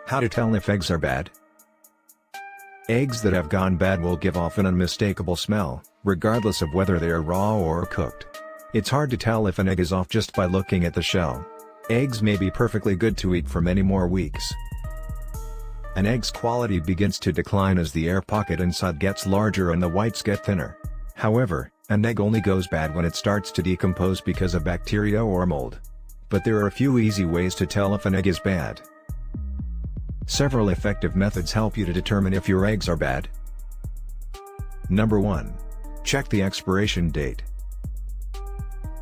How to tell if eggs are bad? Eggs that have gone bad will give off an unmistakable smell, regardless of whether they are raw or cooked. It's hard to tell if an egg is off just by looking at the shell. Eggs may be perfectly good to eat for many more weeks. An egg's quality begins to decline as the air pocket inside gets larger and the whites get thinner. However, an egg only goes bad when it starts to decompose because of bacteria or mold. But there are a few easy ways to tell if an egg is bad. Several effective methods help you to determine if your eggs are bad. Number 1. Check the expiration date.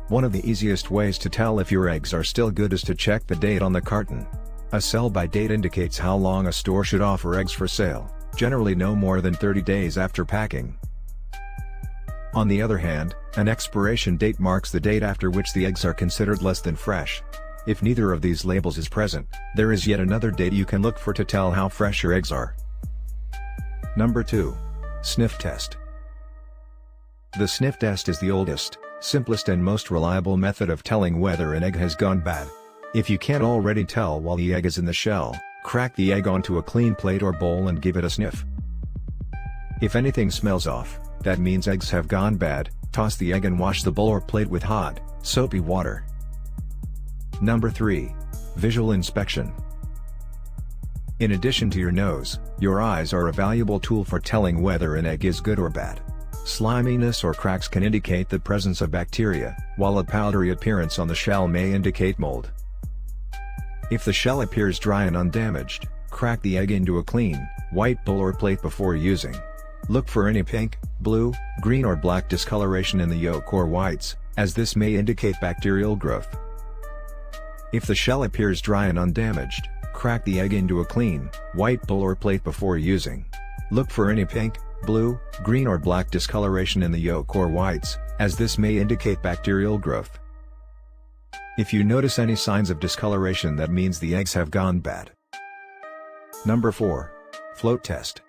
One of the easiest ways to tell if your eggs are still good is to check the date on the carton. A sell-by date indicates how long a store should offer eggs for sale, generally no more than 30 days after packing. On the other hand, an expiration date marks the date after which the eggs are considered less than fresh. If neither of these labels is present, there is yet another date you can look for to tell how fresh your eggs are. Number 2. Sniff test. The sniff test is the oldest, simplest and most reliable method of telling whether an egg has gone bad. If you can't already tell while the egg is in the shell, crack the egg onto a clean plate or bowl and give it a sniff. If anything smells off, that means eggs have gone bad. Toss the egg and wash the bowl or plate with hot, soapy water. Number 3. Visual inspection. In addition to your nose, your eyes are a valuable tool for telling whether an egg is good or bad. Sliminess or cracks can indicate the presence of bacteria, while a powdery appearance on the shell may indicate mold. If the shell appears dry and undamaged, crack the egg into a clean, white bowl or plate before using. Look for any pink, blue, green or black discoloration in the yolk or whites, as this may indicate bacterial growth. If the shell appears dry and undamaged, crack the egg into a clean, white bowl or plate before using. Look for any pink, blue, green or black discoloration in the yolk or whites, as this may indicate bacterial growth. If you notice any signs of discoloration, that means the eggs have gone bad. Number 4. Float test.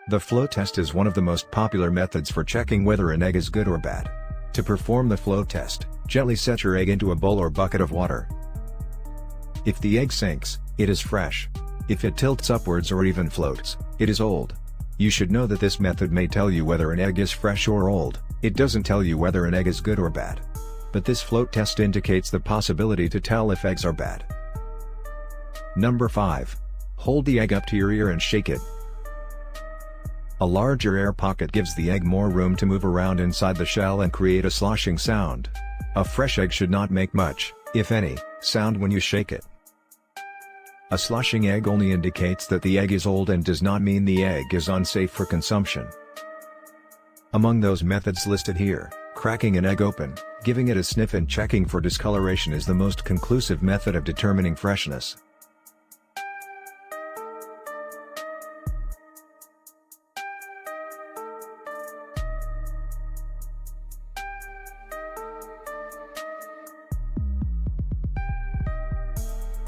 The float test is one of the most popular methods for checking whether an egg is good or bad. To perform the float test, gently set your egg into a bowl or bucket of water. If the egg sinks, it is fresh. If it tilts upwards or even floats, it is old. You should know that this method may tell you whether an egg is fresh or old. It doesn't tell you whether an egg is good or bad. But this float test indicates the possibility to tell if eggs are bad. Number 5. Hold the egg up to your ear and shake it. A larger air pocket gives the egg more room to move around inside the shell and create a sloshing sound. A fresh egg should not make much, if any, sound when you shake it. A sloshing egg only indicates that the egg is old and does not mean the egg is unsafe for consumption. Among those methods listed here, cracking an egg open, giving it a sniff and checking for discoloration is the most conclusive method of determining freshness.